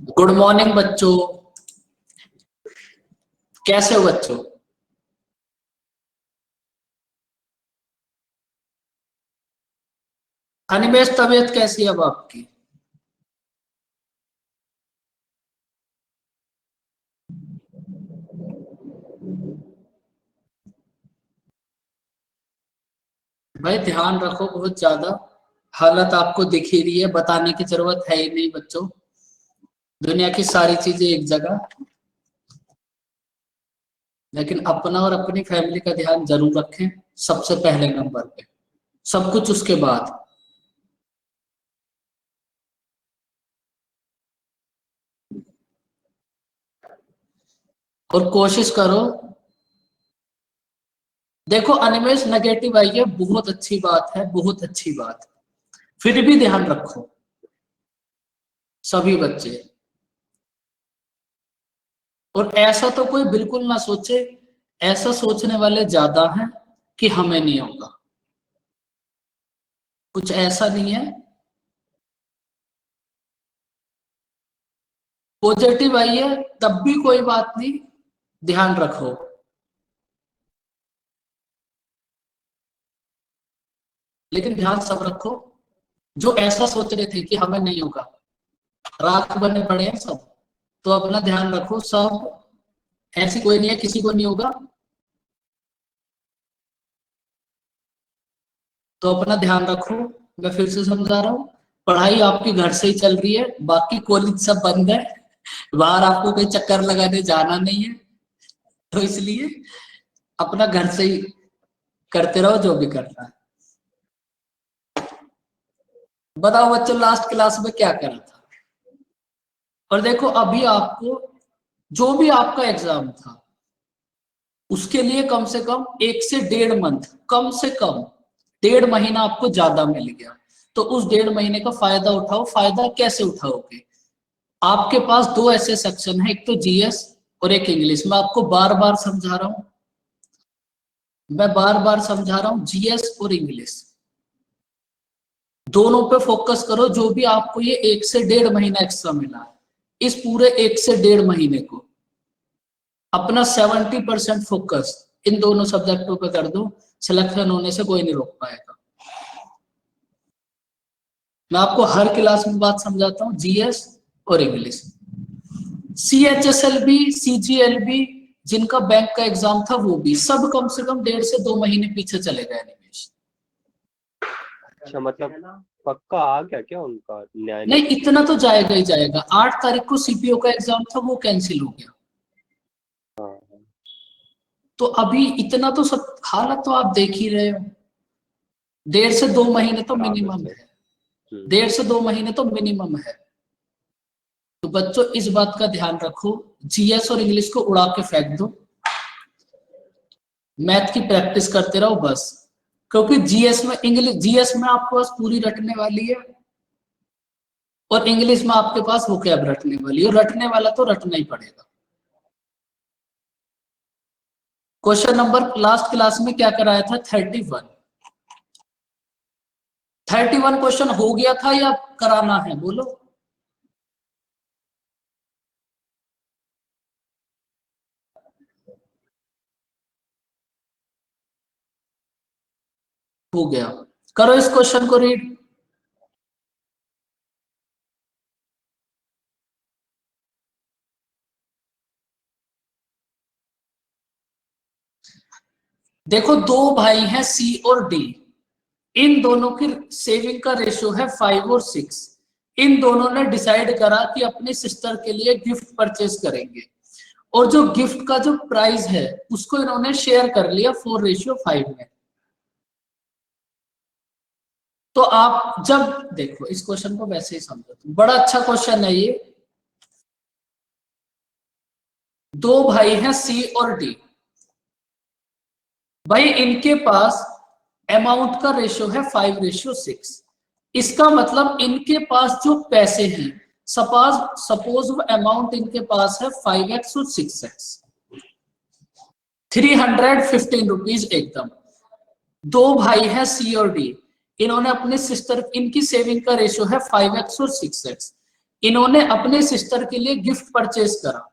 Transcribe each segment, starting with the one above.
Good morning बच्चों, कैसे हो बच्चों? अनिमेश, तबीयत कैसी है अब आपकी? भाई ध्यान रखो बहुत ज्यादा। हालत आपको दिख ही रही है, बताने की जरूरत है ही नहीं बच्चों। दुनिया की सारी चीजें एक जगह, लेकिन अपना और अपनी फैमिली का ध्यान जरूर रखें सबसे पहले नंबर पे, सब कुछ उसके बाद। और कोशिश करो। देखो अनिमेश, नेगेटिव आई है, बहुत अच्छी बात है, बहुत अच्छी बात। फिर भी ध्यान रखो सभी बच्चे। और ऐसा तो कोई बिल्कुल ना सोचे, ऐसा सोचने वाले ज्यादा हैं कि हमें नहीं होगा। कुछ ऐसा नहीं है। पॉजिटिव आई है तब भी कोई बात नहीं, ध्यान रखो। लेकिन ध्यान सब रखो, जो ऐसा सोच रहे थे कि हमें नहीं होगा, रात बने पड़े हैं सब। तो अपना ध्यान रखो सब, ऐसी कोई नहीं है किसी को नहीं होगा। तो अपना ध्यान रखो। मैं फिर से समझा रहा हूँ, पढ़ाई आपकी घर से ही चल रही है, बाकी कॉलेज सब बंद है। बाहर आपको कोई चक्कर लगाने जाना नहीं है। तो इसलिए अपना घर से ही करते रहो जो भी करना है। बताओ बच्चों, लास्ट क्लास में क्या करा था? और देखो अभी आपको जो भी आपका एग्जाम था उसके लिए कम से कम 1 से 1.5 मंथ, कम से कम 1.5 महीना आपको ज्यादा मिल गया। तो उस 1.5 महीने का फायदा उठाओ। फायदा कैसे उठाओगे? आपके पास दो ऐसे सेक्शन है, एक तो जीएस और एक इंग्लिश। मैं आपको बार बार समझा रहा हूं, मैं बार बार समझा रहा हूं, जीएस और इंग्लिश दोनों पे फोकस करो। जो भी आपको ये 1 से 1.5 महीना एक्स्ट्रा मिला है, इस पूरे 1 से 1.5 महीने को अपना 70% फोकस इन दोनों सब्जेक्टों पे कर दो। सिलेक्शन होने से कोई नहीं रोक पाएगा। मैं आपको हर क्लास में बात समझाता हूँ, जीएस और इंग्लिश। सीएचएसएल भी, सीजीएल भी, जिनका बैंक का एग्जाम था वो भी, सब कम से कम 1.5 से 2 महीने पीछे चले गए निवेश। अच्छा, मतलब पक्का आ गया क्या उनका न्याय? नहीं, इतना तो जाएगा ही जाएगा। 8 तारीख को सीपीओ का एग्जाम था, वो कैंसिल हो गया। हाँ। तो अभी इतना तो सब, हालत तो आप देख ही रहे हो। 1.5 से 2 महीने तो मिनिमम है, 1.5 से 2 महीने तो मिनिमम है। तो बच्चों इस बात का ध्यान रखो, जीएस और इंग्लिश को उड़ा के फेंक दो, मैथ की प्रैक्टिस करते रहो बस। क्योंकि जीएस में आपके पास पूरी रटने वाली है, और इंग्लिश में आपके पास वोकैब रटने वाली है। रटने वाला तो रटना ही पड़ेगा। क्वेश्चन नंबर लास्ट क्लास में क्या कराया था? 31 क्वेश्चन हो गया था या कराना है? बोलो। हो गया। करो इस क्वेश्चन को रीड। देखो दो भाई हैं सी और डी, इन दोनों की सेविंग का रेशियो है 5 और 6। इन दोनों ने डिसाइड करा कि अपनी सिस्टर के लिए गिफ्ट परचेज करेंगे, और जो गिफ्ट का जो प्राइस है उसको इन्होंने शेयर कर लिया 4:5 में। तो आप जब देखो इस क्वेश्चन को वैसे ही समझो, बड़ा अच्छा क्वेश्चन है ये। दो भाई हैं सी और डी, भाई इनके पास अमाउंट का रेशियो है 5:6। इसका मतलब इनके पास जो पैसे हैं, सपोज वो अमाउंट इनके पास है 5x और 6x, 315 रुपीज एकदम। दो भाई हैं सी और डी, इन्होंने अपने सिस्टर, इनकी सेविंग का रेशियो है 5x और 6x। इन्होंने अपने सिस्टर के लिए गिफ्ट परचेज करा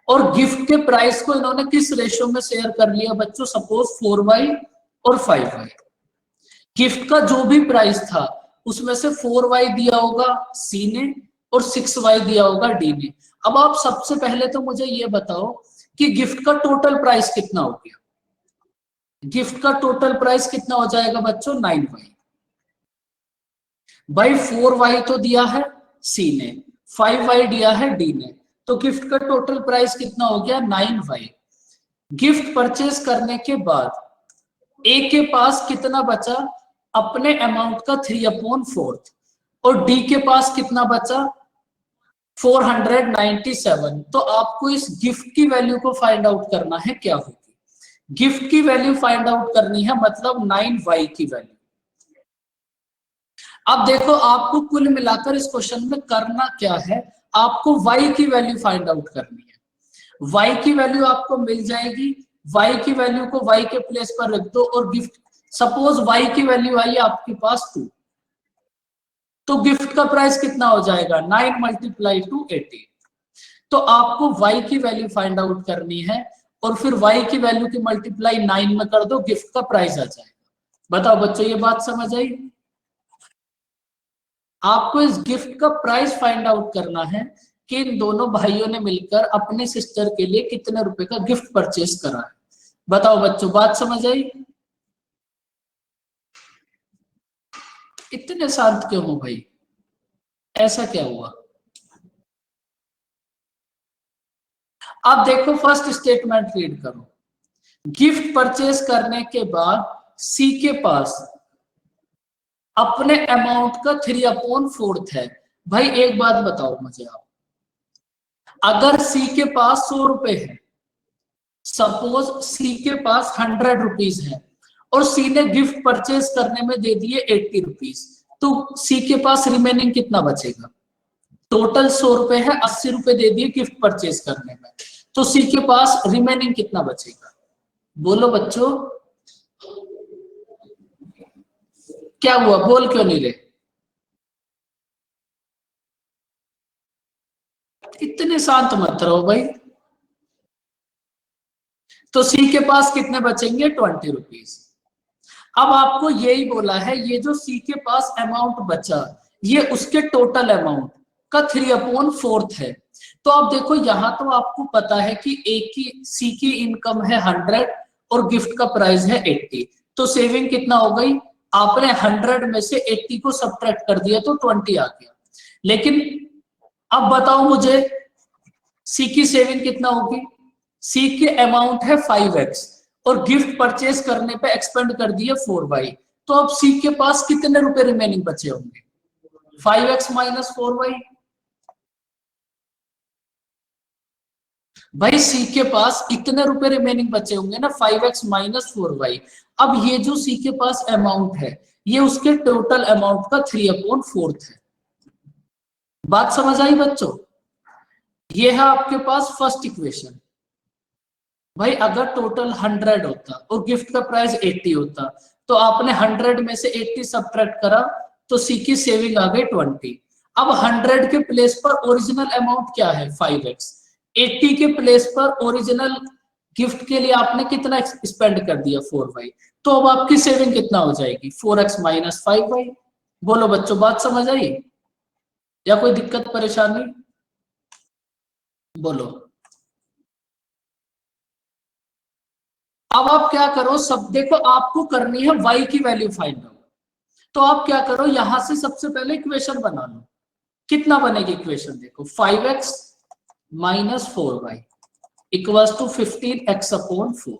और गिफ्ट के प्राइस को इन्होंने किस रेशियो में शेयर कर लिया बच्चों, सपोज 4y और 5y। गिफ्ट का जो भी प्राइस था उसमें से 4y दिया होगा सी ने और 6y दिया होगा डी ने। अब आप सबसे पहले तो मुझे ये बताओ कि गिफ्ट का टोटल प्राइस कितना हो गया। गिफ्ट का टोटल प्राइस कितना हो जाएगा बच्चों, 9y। भाई 4y तो दिया है सी ने, 5y दिया है डी ने, तो गिफ्ट का टोटल प्राइस कितना हो गया, 9y। गिफ्ट परचेज करने के बाद ए के पास कितना बचा, अपने अमाउंट का 3/4 और डी के पास कितना बचा, 497। तो आपको इस गिफ्ट की वैल्यू को फाइंड आउट करना है, क्या होगी गिफ्ट की वैल्यू फाइंड आउट करनी है, मतलब 9y की वैल्यू। अब देखो आपको कुल मिलाकर इस क्वेश्चन में करना क्या है, आपको y की वैल्यू फाइंड आउट करनी है। y की वैल्यू आपको मिल जाएगी, y की वैल्यू को y के प्लेस पर रख दो और गिफ्ट, सपोज y की वैल्यू आई आपके पास 2, तो गिफ्ट का प्राइस कितना हो जाएगा, 9 × 2 80। तो आपको y की वैल्यू फाइंड आउट करनी है और फिर y की वैल्यू की मल्टीप्लाई 9 में कर दो, गिफ्ट का प्राइस आ जाएगा। बताओ बच्चों ये बात समझ आई। आपको इस गिफ्ट का प्राइस फाइंड आउट करना है कि इन दोनों भाइयों ने मिलकर अपने सिस्टर के लिए कितने रुपए का गिफ्ट परचेज करा है। बताओ बच्चों बात समझ आई। इतने शांत क्यों हो भाई, ऐसा क्या हुआ। अब देखो फर्स्ट स्टेटमेंट रीड करो। गिफ्ट परचेज करने के बाद सी के पास अपने अमाउंट का 3/4 है। भाई एक बात बताओ मुझे आप, अगर सी के पास 100 रुपए है, सपोज सी के पास 100 रुपीज है और सी ने गिफ्ट परचेज करने में दे दिए 80 रुपीज, तो सी के पास रिमेनिंग कितना बचेगा। टोटल 100 रुपए है, 80 रुपए दे दिए गिफ्ट परचेज करने में, तो सी के पास रिमेनिंग कितना बचेगा, बोलो बच्चों। क्या हुआ, बोल क्यों नहीं रहे। इतने शांत मत रहो भाई। तो सी के पास कितने बचेंगे, 20 रुपीज। अब आपको यही बोला है, ये जो सी के पास अमाउंट बचा ये उसके टोटल अमाउंट का 3/4 है। तो अब देखो यहां तो आपको पता है कि ए की सी की इनकम है 100 और गिफ्ट का प्राइस है 80, तो सेविंग कितना हो गई, आपने 100 में से 80 को सब्ट्रैक्ट कर दिया तो 20 आ गया। लेकिन अब बताओ मुझे सी की सेविंग कितना होगी, सी के अमाउंट है 5x और गिफ्ट परचेज करने पे एक्सपेंड कर दिए 4y, तो अब सी के पास कितने रुपए रिमेनिंग बचे होंगे, 5x - 4y। भाई सी के पास इतने रुपए रिमेनिंग बचे होंगे ना, 5x - 4y। अब ये जो सी के पास अमाउंट है ये उसके टोटल अमाउंट का 3/4 है। बात समझ आई बच्चों। ये है आपके पास फर्स्ट इक्वेशन। भाई अगर टोटल 100 होता और गिफ्ट का प्राइस 80 होता तो आपने 100 में से 80 सब्ट्रैक्ट करा तो सी की सेविंग आ गई 20। अब 100 के प्लेस पर ओरिजिनल अमाउंट क्या है, 5x। 80 के प्लेस पर ओरिजिनल गिफ्ट के लिए आपने कितना स्पेंड कर दिया, 4y। तो अब आपकी सेविंग कितना हो जाएगी, 4x - 5y। बोलो बच्चों बात समझ आई या कोई दिक्कत परेशानी, बोलो। अब आप क्या करो, सब देखो आपको करनी है y की वैल्यू फाइंड आउट। तो आप क्या करो, यहां से सबसे पहले इक्वेशन बना लो। कितना बनेगी इक्वेशन, देखो 5x - 4y = 15x/4।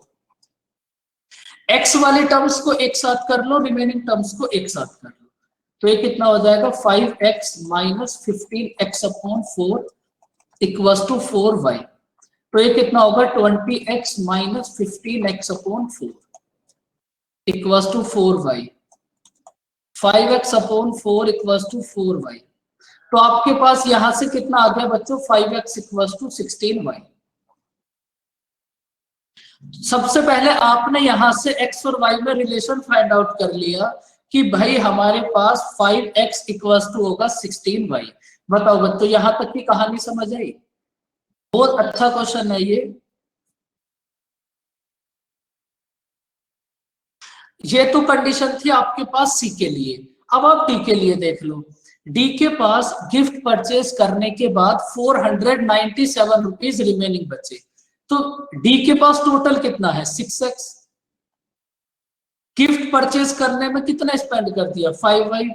x वाले टर्म्स को एक साथ कर लो, रिमेनिंग टर्म्स को एक साथ कर लो, तो ये कितना हो जाएगा, 5x - 15x/4 = 4y। तो ये कितना होगा, 20x - 15x/4 = 4y। 5x/4 = 4y। तो आपके पास यहां से कितना आ गया बच्चों, 5x = 16y। सबसे पहले आपने यहां से x और y में रिलेशन फाइंड आउट कर लिया कि भाई हमारे पास 5x = होगा 16y। बताओ बच्चों, यहां तक की कहानी समझ आई? बहुत अच्छा क्वेश्चन है ये तो कंडीशन थी आपके पास सी के लिए। अब आप डी के लिए देख लो। डी के पास गिफ्ट परचेज करने के बाद 497 रुपीज रिमेनिंग बचे। तो डी के पास टोटल कितना है? 6x। गिफ्ट परचेज करने में कितना स्पेंड कर दिया? 5y।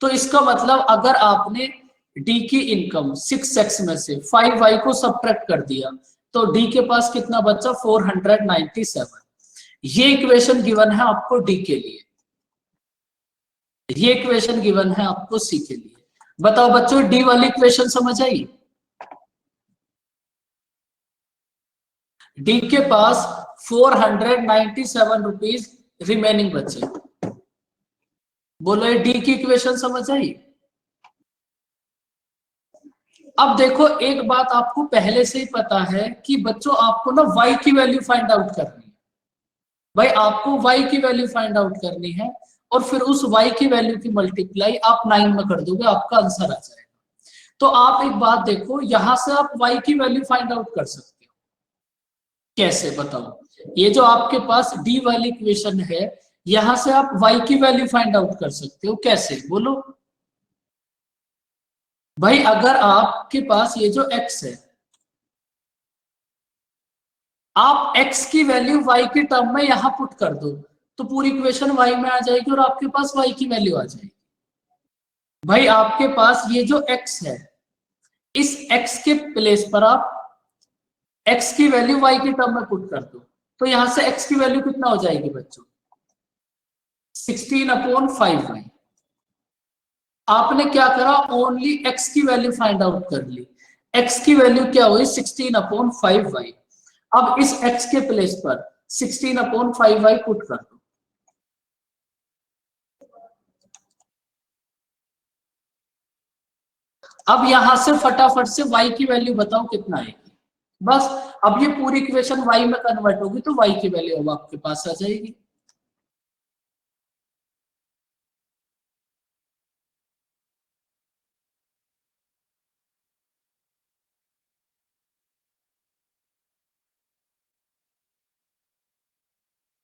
तो इसका मतलब अगर आपने डी की इनकम 6x में से 5y को सब्ट्रैक्ट कर दिया तो डी के पास कितना बचा? 497। ये इक्वेशन गिवन है आपको डी के लिए, ये इक्वेशन गिवन है आपको सी के लिए। बताओ बच्चों, डी वाली इक्वेशन समझ आई? डी के पास 497 रुपीज रिमेनिंग बचे। बोलो, ये डी की इक्वेशन समझ आई? अब देखो, एक बात आपको पहले से ही पता है कि बच्चों आपको ना y की वैल्यू फाइंड आउट करनी है। भाई आपको y की वैल्यू फाइंड आउट करनी है और फिर उस y की वैल्यू की मल्टीप्लाई आप 9 में कर दोगे, आपका आंसर आ जाएगा। तो आप एक बात देखो, यहां से आप y की वैल्यू फाइंड आउट कर सकते हो। कैसे बताओ? ये जो आपके पास d वाली इक्वेशन है, यहां से आप y की वैल्यू फाइंड आउट कर सकते हो। कैसे बोलो? भाई अगर आपके पास ये जो x है, आप x की वैल्यू y के टर्म में यहां पुट कर दो तो पूरी इक्वेशन y में आ जाएगी और आपके पास y की वैल्यू आ जाएगी। भाई आपके पास ये जो x है, इस x के प्लेस पर आप x की वैल्यू y के टर्म में पुट कर दो तो यहां से x की वैल्यू कितना हो जाएगी बच्चों? 16/5y। आपने क्या करा? ओनली x की वैल्यू फाइंड आउट कर ली। x की वैल्यू क्या हुई? 16/5y। अब इस x के प्लेस पर 16/5y पुट कर दो। अब यहां से फटाफट से y की वैल्यू बताओ कितना आएगी? बस अब ये पूरी इक्वेशन y में कन्वर्ट होगी तो y की वैल्यू अब आपके पास आ जाएगी।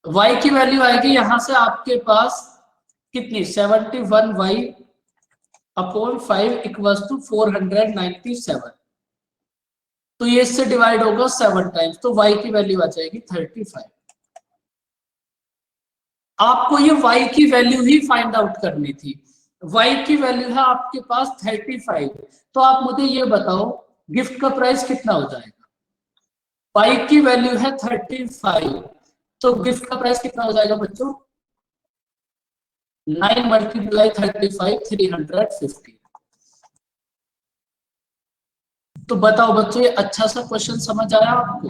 y की वैल्यू आएगी यहां से आपके पास कितनी? 71y upon 5 equals to 497। तो ये इससे डिवाइड होगा 7 टाइम्स तो y की वैल्यू आ जाएगी 35। आपको ये y की वैल्यू ही फाइंड आउट करनी थी। y की वैल्यू है आपके पास 35। तो आप मुझे ये बताओ गिफ्ट का प्राइस कितना हो जाएगा? y की वैल्यू है 35 तो गिफ्ट का प्राइस कितना हो जाएगा बच्चों? 9 मल्टीप्लाई 35 350। तो बताओ बच्चों, ये अच्छा सा क्वेश्चन समझ आया आपको?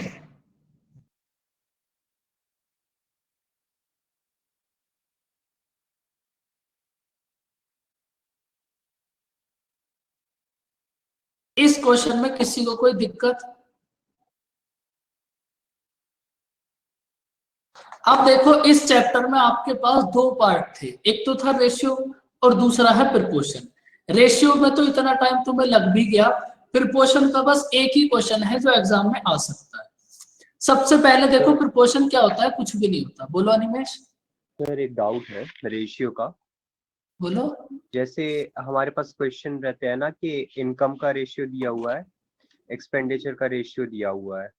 इस क्वेश्चन में किसी को कोई दिक्कत? अब देखो, इस चैप्टर में आपके पास दो पार्ट थे, एक तो था रेशियो और दूसरा है प्रिपोर्शन। रेशियो में तो इतना टाइम तुम्हें लग भी गया, प्रिपोर्शन का बस एक ही क्वेश्चन है जो एग्जाम में आ सकता है। सबसे पहले देखो प्रिपोर्शन क्या होता है? कुछ भी नहीं होता। बोलो अनिमेश। सर एक डाउट है रेशियो का। बोलो। जैसे हमारे पास क्वेश्चन रहते हैं ना कि इनकम का रेशियो दिया हुआ है, एक्सपेंडिचर का रेशियो दिया हुआ है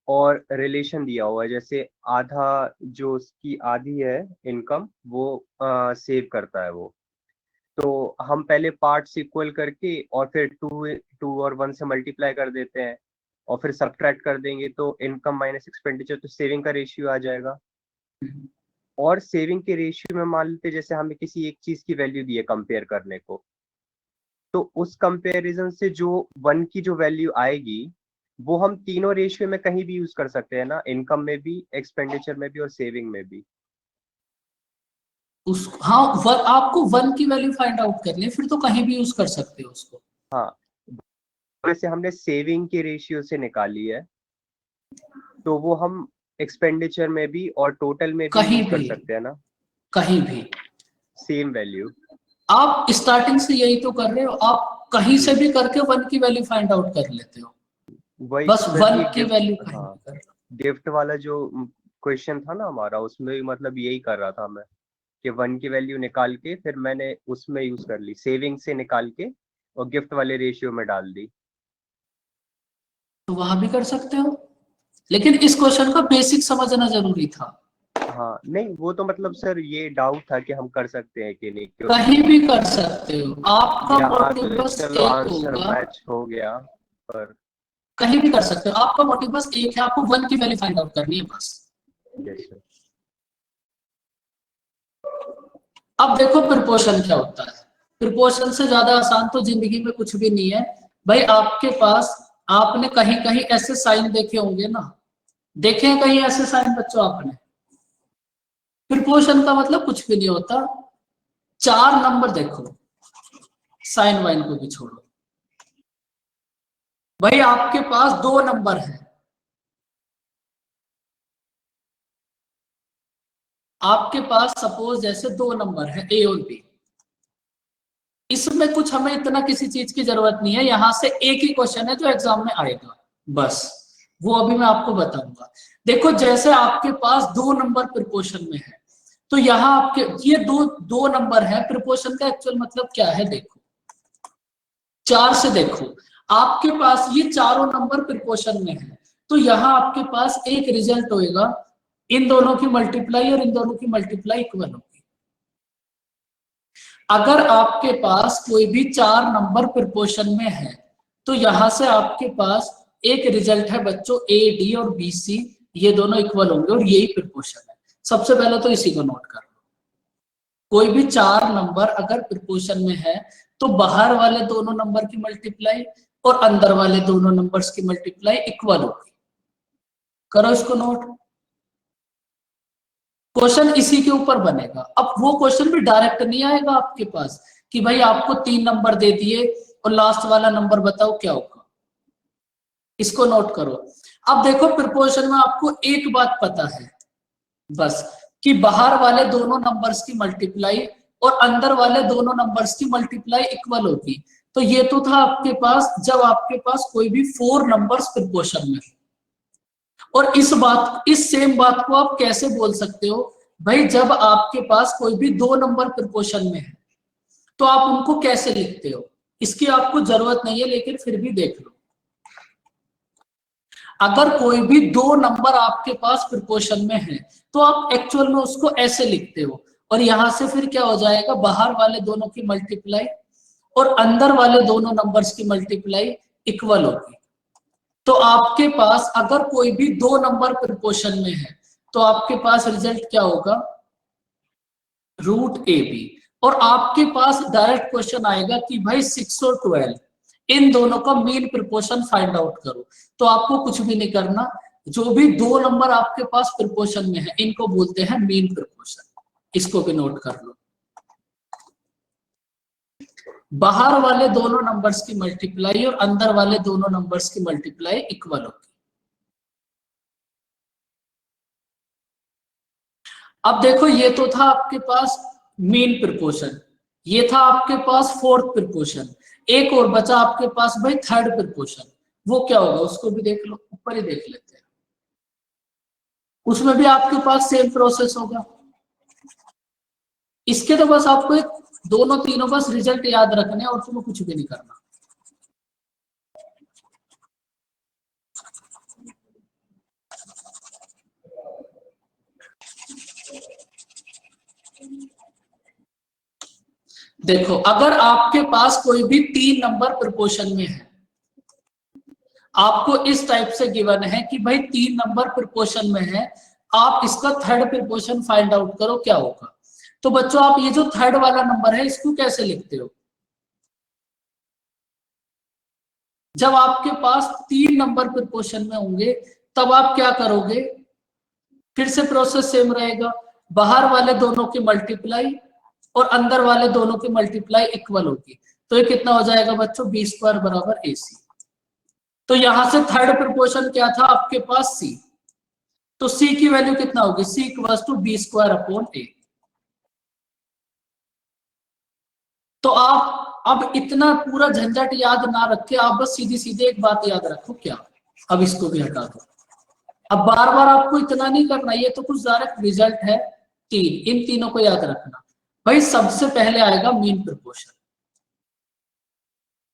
और रिलेशन दिया हुआ है। जैसे आधा जो उसकी आधी है इनकम वो सेव करता है वो। तो हम पहले पार्ट्स इक्वल करके और फिर टू और 1 से मल्टीप्लाई कर देते हैं और फिर सब्ट्रैक्ट कर देंगे तो इनकम माइनस एक्सपेंडिचर, तो सेविंग का रेशियो आ जाएगा। और सेविंग के रेशियो में मान लेते जैसे हमें किसी एक चीज की वैल्यू दी है कंपेयर करने को, तो उस कंपैरिजन से जो 1 की जो वैल्यू आएगी वो हम तीनों रेशियो में कहीं भी यूज कर सकते हैं ना, इनकम में भी, एक्सपेंडिचर में भी और सेविंग में भी। हाँ, आपको 1 की वैल्यू फाइंड आउट करनी है, फिर तो कहीं भी यूज कर सकते हो उसको। हाँ, वैसे हमने सेविंग के रेशियो से निकाली है तो वो हम एक्सपेंडिचर में भी और टोटल में भी कहीं यूज कर भी, सकते हैं ना, कहीं भी। Same value. आप स्टार्टिंग से यही तो कर रहे हो। आप कहीं से भी करके 1 की वैल्यू फाइंड आउट कर लेते हो, वही बस सर, 1 ये की गिफ्ट, वैल्यू फाइंड हाँ, आउट कर लो। गिफ्ट वाला जो क्वेश्चन था ना हमारा, उसमें भी मतलब यही कर रहा था मैं, कि 1 की वैल्यू निकाल के फिर मैंने उसमें यूज कर ली, सेविंग से निकाल के और गिफ्ट वाले रेशियो में डाल दी। तो वहां भी कर सकते हो, लेकिन इस क्वेश्चन का बेसिक समझना जरूरी था। हाँ नहीं, वो तो मतलब सर ये डाउट था कि हम कर सकते हैं कि नहीं, कहीं क्योंकि भी कर सकते हो, आपका यहाँ मोटिव तो बस चलो एक आंसर होगा। मैच हो गया, पर कहीं भी कर सकते हो, आपका मोटिव बस एक है, आपको 1 की वैल्यू फाइंड आउट करनी है बस। Yes sir. अब देखो प्रिपोर्शन क्या होता है। प्रिपोर्शन से ज्यादा आसान तो जिंदगी में कुछ भी नहीं है भाई। आपके पास, आपने कहीं कहीं ऐसे साइन देखे होंगे ना, देखे हैं कहीं ऐसे साइन बच्चों आपने? प्रिपोर्शन का मतलब कुछ भी नहीं होता। 4 नंबर देखो, साइन वाइन को भी छोड़ो भाई, आपके पास 2 नंबर है, आपके पास सपोज जैसे 2 नंबर है ए और बी। इसमें कुछ हमें इतना किसी चीज की जरूरत नहीं है, यहां से एक ही क्वेश्चन है जो एग्जाम में आएगा बस, वो अभी मैं आपको बताऊंगा। देखो जैसे आपके पास 2 नंबर प्रिपोर्शन में है, तो यहाँ आपके ये दो नंबर है, प्रिपोर्शन का एक्चुअल मतलब क्या है देखो, 4 से देखो, आपके पास ये चारों नंबर प्रिपोर्शन में है, तो यहाँ आपके पास एक रिजल्ट होएगा, इन दोनों की मल्टीप्लाई और इन दोनों की मल्टीप्लाई इक्वल होगी। अगर आपके पास कोई भी 4 नंबर प्रिपोर्शन में है, तो यहां से आपके पास एक रिजल्ट है बच्चों, ए डी और बी सी, ये दोनों इक्वल होंगे और यही प्रिपोर्शन है। सबसे पहले तो इसी को नोट कर लो। कोई भी 4 नंबर अगर प्रिपोर्शन में है, तो बाहर वाले दोनों नंबर की मल्टीप्लाई और अंदर वाले दोनों नंबर्स की मल्टीप्लाई इक्वल होगी। करो इसको नोट। क्वेश्चन इसी के ऊपर बनेगा। अब वो क्वेश्चन भी डायरेक्ट नहीं आएगा आपके पास कि भाई आपको 3 नंबर दे दिए और लास्ट वाला नंबर बताओ क्या होगा। इसको नोट करो। अब देखो प्रिपोर्शन में आपको एक बात पता है बस, कि बाहर वाले दोनों नंबर्स की मल्टीप्लाई और अंदर वाले दोनों नंबर्स की मल्टीप्लाई इक्वल होगी। तो ये तो था आपके पास जब आपके पास कोई भी 4 नंबर्स प्रिपोर्शन में। और इस सेम बात को आप कैसे बोल सकते हो भाई, जब आपके पास कोई भी 2 नंबर प्रिपोर्शन में है, तो आप उनको कैसे लिखते हो? इसकी आपको जरूरत नहीं है, लेकिन फिर भी देख लो। अगर कोई भी 2 नंबर आपके पास प्रिपोर्शन में है, तो आप एक्चुअल में उसको ऐसे लिखते हो, और यहां से फिर क्या हो जाएगा, बाहर वाले दोनों की मल्टीप्लाई और अंदर वाले दोनों नंबर्स की मल्टीप्लाई इक्वल होगी। तो आपके पास अगर कोई भी 2 नंबर प्रिपोर्शन में है, तो आपके पास रिजल्ट क्या होगा, रूट ए बी। और आपके पास डायरेक्ट क्वेश्चन आएगा कि भाई 6 और 12 इन दोनों का मीन प्रिपोर्शन फाइंड आउट करो। तो आपको कुछ भी नहीं करना, जो भी 2 नंबर आपके पास प्रिपोर्शन में है, इनको बोलते हैं मीन प्रिपोर्शन। इसको भी नोट कर लो। बाहर वाले दोनों नंबर्स की मल्टीप्लाई और अंदर वाले दोनों नंबर्स की मल्टीप्लाई इक्वल होगी। अब देखो ये तो था आपके पास मीन प्रिपोर्शन, ये था आपके पास 4th प्रिपोर्शन, एक और बचा आपके पास भाई 3rd प्रिपोर्शन। वो क्या होगा उसको भी देख लो, ऊपर ही देख लेते हैं। उसमें भी आपके पास सेम प्रोसेस होगा। इसके तो बस आपको एक दोनों तीनों बस रिजल्ट याद रखने और तुम्हें कुछ भी नहीं करना। देखो अगर आपके पास कोई भी 3 नंबर प्रिपोर्शन में है, आपको इस टाइप से गिवन है कि भाई 3 नंबर प्रिपोर्शन में है, आप इसका 3rd प्रिपोर्शन फाइंड आउट करो क्या होगा। तो बच्चों आप ये जो 3rd वाला नंबर है इसको कैसे लिखते हो? जब आपके पास 3 नंबर प्रिपोर्शन में होंगे, तब आप क्या करोगे, फिर से प्रोसेस सेम रहेगा, बाहर वाले दोनों की मल्टीप्लाई और अंदर वाले दोनों की मल्टीप्लाई इक्वल होगी। तो ये कितना हो जाएगा बच्चों, बी स्क्वायर बराबर ए सी। तो यहां से 3rd प्रिपोर्शन क्या था आपके पास, सी। तो सी की वैल्यू कितना होगी, C equals to B square upon A. तो आप अब इतना पूरा झंझट याद ना रखे, आप बस सीधी सीधे एक बात याद रखो क्या, अब इसको भी हटा दो। अब बार बार आपको इतना नहीं करना, ये तो कुछ डायरेक्ट रिजल्ट है तीन, इन तीनों को याद रखना। भाई सबसे पहले आएगा मीन प्रोपोर्शन।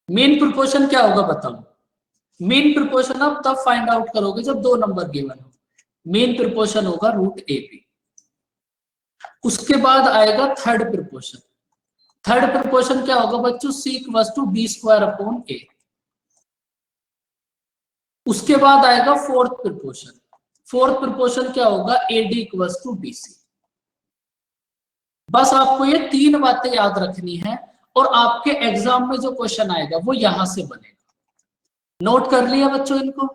मीन प्रोपोर्शन क्या होगा बताओ? मीन प्रोपोर्शन आप तब फाइंड आउट करोगे जब दो नंबर गिवन हो। मीन प्रोपोर्शन होगा √AP। उसके बाद आएगा थर्ड प्रोपोर्शन। थर्ड प्रोपोर्शन क्या होगा बच्चों? C=B²/A। उसके बाद आएगा फोर्थ प्रोपोर्शन। फोर्थ प्रोपोर्शन क्या होगा? AD=BC। बस आपको ये तीन बातें याद रखनी है और आपके एग्जाम में जो क्वेश्चन आएगा वो यहां से बनेगा। नोट कर लिया बच्चों इनको?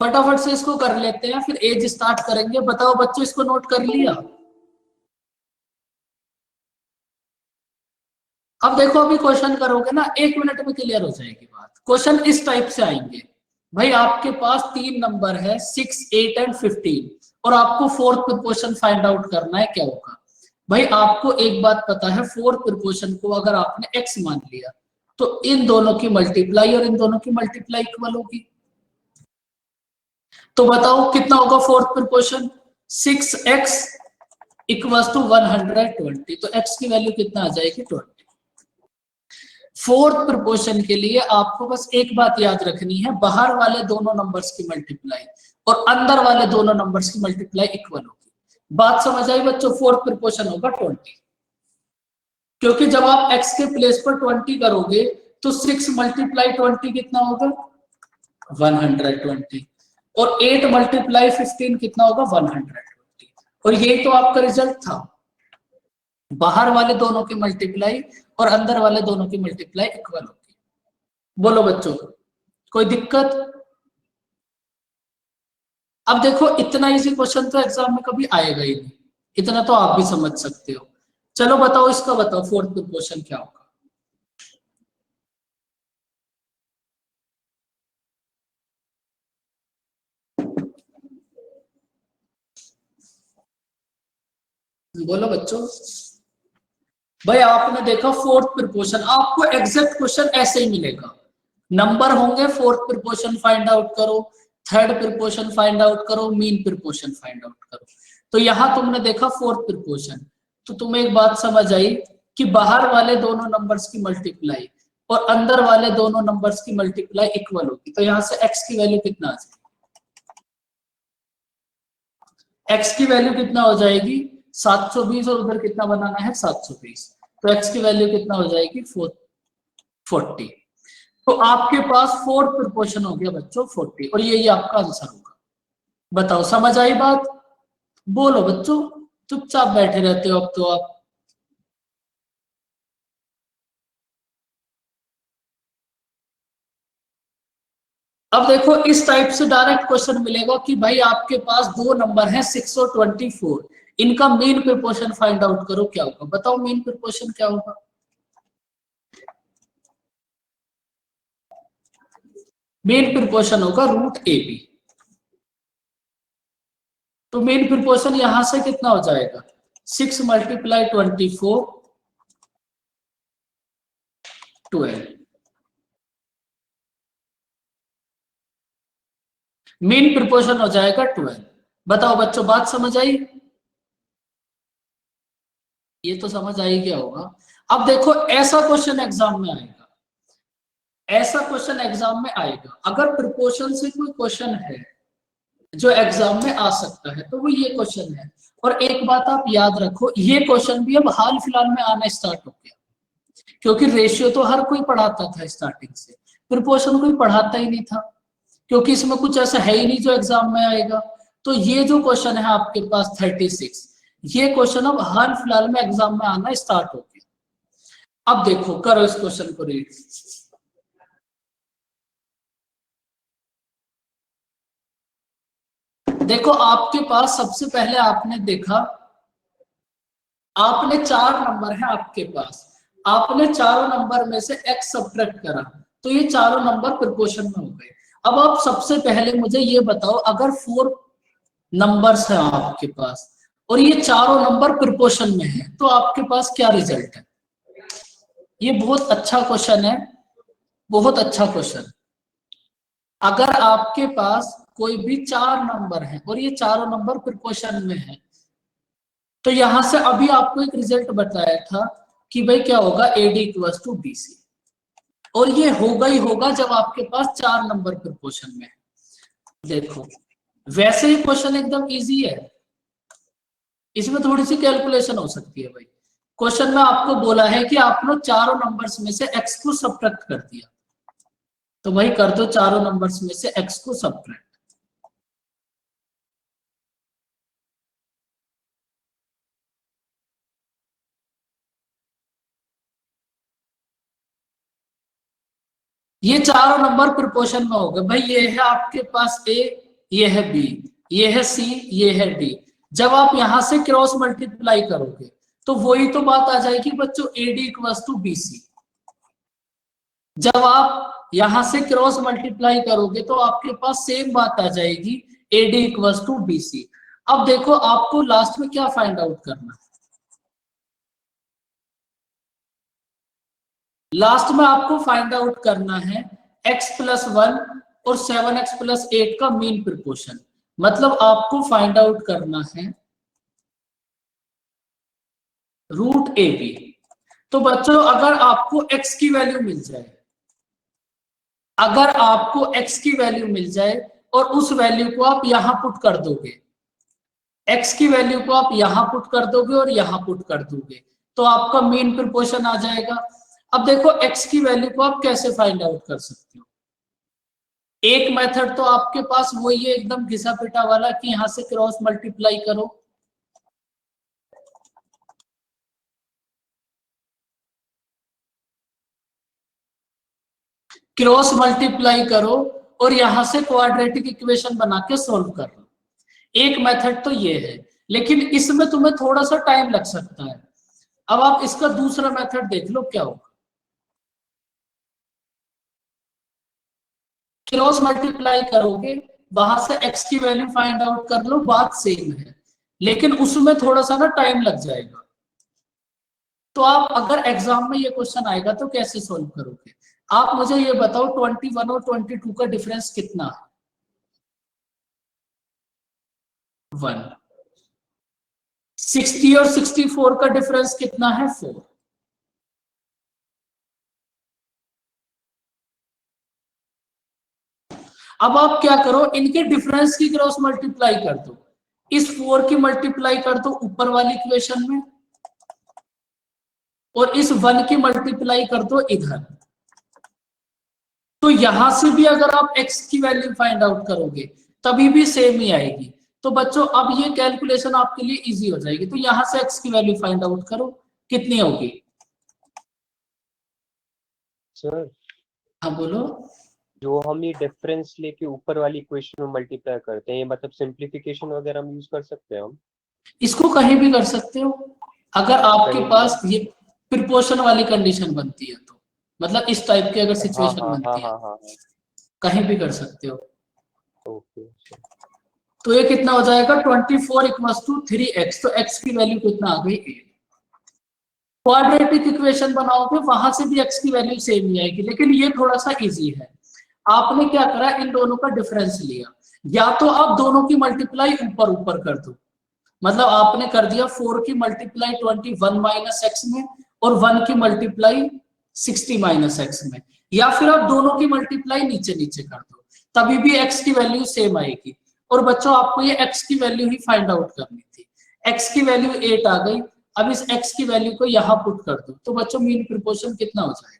फटाफट से इसको कर लेते हैं, फिर एज स्टार्ट करेंगे। बताओ बच्चों, इसको नोट कर लिया? अब देखो, अभी क्वेश्चन करोगे ना, 1 मिनट में क्लियर हो जाएगी बात। क्वेश्चन इस टाइप से आएंगे, भाई आपके पास तीन नंबर है 6, 8 एंड 15 और आपको फोर्थ प्रोपोर्शन फाइंड आउट करना है, क्या होगा? भाई आपको एक बात पता है, फोर्थ प्रोपोर्शन को अगर आपने x मान लिया तो इन दोनों की मल्टीप्लाई और इन दोनों की मल्टीप्लाई इक्वल होगी। तो बताओ कितना होगा फोर्थ प्रोपोर्शन? 6x = 120। तो x की वैल्यू कितना आ जाएगी? 20। फोर्थ प्रोपोर्शन के लिए आपको बस एक बात याद रखनी है, बाहर वाले दोनों नंबर्स की मल्टीप्लाई और अंदर वाले दोनों नंबर्स की मल्टीप्लाई इक्वल होगी। बात समझ आई बच्चों? फोर्थ प्रोपोर्शन होगा 20, क्योंकि जब आप x के प्लेस पर 20 करोगे तो 6 × 20 कितना होगा? 120। और 8 × 15 कितना होगा? 120। और यही तो आपका रिजल्ट था, बाहर वाले दोनों की मल्टीप्लाई और अंदर वाले दोनों की मल्टीप्लाई इक्वल होगी। बोलो बच्चों, कोई दिक्कत? अब देखो, इतना इजी क्वेश्चन तो एग्जाम में कभी आएगा ही नहीं, इतना तो आप भी समझ सकते हो। चलो बताओ, इसका बताओ फोर्थ प्रोपोर्शन क्या होगा? बोलो बच्चों। भाई आपने देखा फोर्थ प्रोपोर्शन, आपको एग्जैक्ट क्वेश्चन ऐसे ही मिलेगा। नंबर होंगे, फोर्थ प्रोपोर्शन फाइंड आउट करो, थर्ड प्रोपोर्शन फाइंड आउट करो, मीन प्रोपोर्शन फाइंड आउट करो। तो यहां तुमने देखा फोर्थ प्रोपोर्शन, तो तुम्हें एक बात समझ आई कि बाहर वाले दोनों नंबर्स की मल्टीप्लाई और अंदर वाले दोनों नंबर्स की मल्टीप्लाई इक्वल होगी। तो यहां से x की वैल्यू कितना आ जाएगी? x की वैल्यू कितना हो जाएगी? 720 और उधर कितना बनाना है? 720। तो x की वैल्यू कितना हो जाएगी? 40। तो आपके पास फोर्थ प्रोपोर्शन हो गया बच्चों 40, और यही आपका आंसर होगा। बताओ समझ आई बात? बोलो बच्चों, चुपचाप बैठे रहते हो अब तो आप। अब देखो, इस टाइप से डायरेक्ट क्वेश्चन मिलेगा कि भाई आपके पास दो नंबर हैं 6 और 24, इनका मीन प्रोपोर्शन फाइंड आउट करो, क्या होगा? बताओ मीन प्रोपोर्शन क्या होगा? मीन प्रोपोर्शन होगा √AB। तो मीन प्रोपोर्शन यहां से कितना हो जाएगा? 6 × 24 12। मीन प्रोपोर्शन हो जाएगा 12। बताओ बच्चों, बात समझ आई? ये तो समझ आई क्या होगा? अब देखो, ऐसा क्वेश्चन एग्जाम में आएगा, ऐसा क्वेश्चन एग्जाम में आएगा। अगर प्रोपोर्शन से कोई क्वेश्चन है जो एग्जाम में आ सकता है तो वो ये क्वेश्चन है। और एक बात आप याद रखो, ये क्वेश्चन भी अब हाल फिलहाल में आना स्टार्ट हो गया, क्योंकि रेशियो तो हर कोई पढ़ाता था स्टार्टिंग से, प्रोपोर्शन कोई पढ़ाता ही नहीं था, क्योंकि इसमें कुछ ऐसा है ही नहीं जो एग्जाम में आएगा। तो ये जो क्वेश्चन है आपके पास 36, ये क्वेश्चन अब हाल फिलहाल में एग्जाम में आना स्टार्ट हो गया। अब देखो, करो इस क्वेश्चन को रीड। देखो, आपके पास सबसे पहले आपने देखा, आपने 4 नंबर है आपके पास, आपने चारों नंबर में से x सब्ट्रैक्ट करा, तो ये चारों नंबर प्रोपोर्शन में हो गए। अब आप सबसे पहले मुझे ये बताओ, अगर 4 नंबर्स है आपके पास और ये चारों नंबर प्रिपोर्शन में है, तो आपके पास क्या रिजल्ट है? ये बहुत अच्छा क्वेश्चन है, बहुत अच्छा क्वेश्चन। अगर आपके पास कोई भी चार नंबर है और ये चारों नंबर प्रिपोर्शन में है, तो यहां से अभी आपको एक रिजल्ट बताया था कि भाई क्या होगा, एडी इक्वल्स टू बीसी, और ये होगा ही होगा जब आपके पास चार नंबर प्रिपोर्शन में है। देखो वैसे ही क्वेश्चन एकदम इजी है, इसमें थोड़ी सी कैलकुलेशन हो सकती है भाई। क्वेश्चन में आपको बोला है कि आपने चारों नंबर्स में से x को सब्ट्रैक्ट कर दिया, तो भाई कर दो चारों नंबर्स में से x को सब्ट्रैक्ट। ये चारों नंबर प्रिपोर्शन में हो गए भाई। ये है आपके पास a, ये है b, ये है c, ये है d। जब आप यहां से क्रॉस मल्टीप्लाई करोगे तो वही तो बात आ जाएगी बच्चों, AD इक्वल्स टू BC। जब आप यहां से क्रॉस मल्टीप्लाई करोगे तो आपके पास सेम बात आ जाएगी, AD इक्वल्स टू BC। अब देखो आपको लास्ट में क्या फाइंड आउट करना है, लास्ट में आपको फाइंड आउट करना है x+1 और 7x+8 का मीन प्रिपोर्शन। मतलब आपको फाइंड आउट करना है रूट AB। तो बच्चों अगर आपको x की वैल्यू मिल जाए, अगर आपको x की वैल्यू मिल जाए और उस वैल्यू को आप यहां पुट कर दोगे, x की वैल्यू को आप यहां पुट कर दोगे और यहां पुट कर दोगे, तो आपका मीन प्रिपोर्शन आ जाएगा। अब देखो x की वैल्यू को आप कैसे फाइंड आउट कर सकते हो। एक मेथड तो आपके पास वही है एकदम घिसा पिटा वाला कि यहां से क्रॉस मल्टीप्लाई करो, क्रॉस मल्टीप्लाई करो और यहां से क्वाड्रेटिक इक्वेशन बना के सॉल्व कर लो। एक मेथड तो ये है, लेकिन इसमें तुम्हें थोड़ा सा टाइम लग सकता है। अब आप इसका दूसरा मेथड देख लो क्या होगा। क्रॉस मल्टीप्लाई करोगे, वहां से x की वैल्यू फाइंड आउट कर लो, बात सेम है, लेकिन उसमें थोड़ा सा ना टाइम लग जाएगा। तो आप अगर एग्जाम में ये क्वेश्चन आएगा तो कैसे सॉल्व करोगे? आप मुझे ये बताओ 21 और 22 का डिफरेंस कितना है? 1। 60 और 64 का डिफरेंस कितना है? 4। अब आप क्या करो, इनके डिफरेंस की क्रॉस मल्टीप्लाई कर दो, इस 4 की मल्टीप्लाई कर दो ऊपर वाली इक्वेशन में और इस 1 की मल्टीप्लाई कर दो इधर। तो यहां से भी अगर आप x की वैल्यू फाइंड आउट करोगे तभी भी सेम ही आएगी। तो बच्चों अब ये कैलकुलेशन आपके लिए इजी हो जाएगी। तो यहां से x की वैल्यू फाइंड आउट करो, कितनी होगी? सर हाँ बोलो। जो हम ये डिफरेंस लेके ऊपर वाली इक्वेशन में मल्टीप्लाई करते हैं, ये मतलब सिंप्लीफिकेशन वगैरह हम यूज कर सकते हैं हम? इसको कहीं भी कर सकते हो, अगर आपके कहीं भी ना? पास ये प्रिपोर्शन वाली कंडीशन बनती है तो, मतलब इस टाइप की अगर हाँ सिचुएशन हाँ हाँ बनती है हाँ हाँ हाँ। कहीं भी कर सकते हो। ओके। तो ये कितना हो जाएगा 24 इक्वल्स टू 3x, तो x की वैल्यू कितना आ गई 8। क्वाड्रेटिक इक्वेशन बनाओगे वहां से भी x की वैल्यू सेम ही आएगी, लेकिन ये थोड़ा सा इजी है। आपने क्या करा, इन दोनों का डिफरेंस लिया, या तो आप दोनों की मल्टीप्लाई ऊपर ऊपर कर दो, मतलब आपने कर दिया 4 की मल्टीप्लाई 21 माइनस एक्स में और 1 की मल्टीप्लाई 60 माइनस एक्स में, या फिर आप दोनों की मल्टीप्लाई नीचे नीचे कर दो, तभी भी x की वैल्यू सेम आएगी। और बच्चों आपको ये x की वैल्यू ही फाइंड आउट करनी थी, x की वैल्यू 8 आ गई। अब इस x की वैल्यू को यहां पुट कर दो, तो बच्चों मीन प्रिपोर्शन कितना हो जाएगा?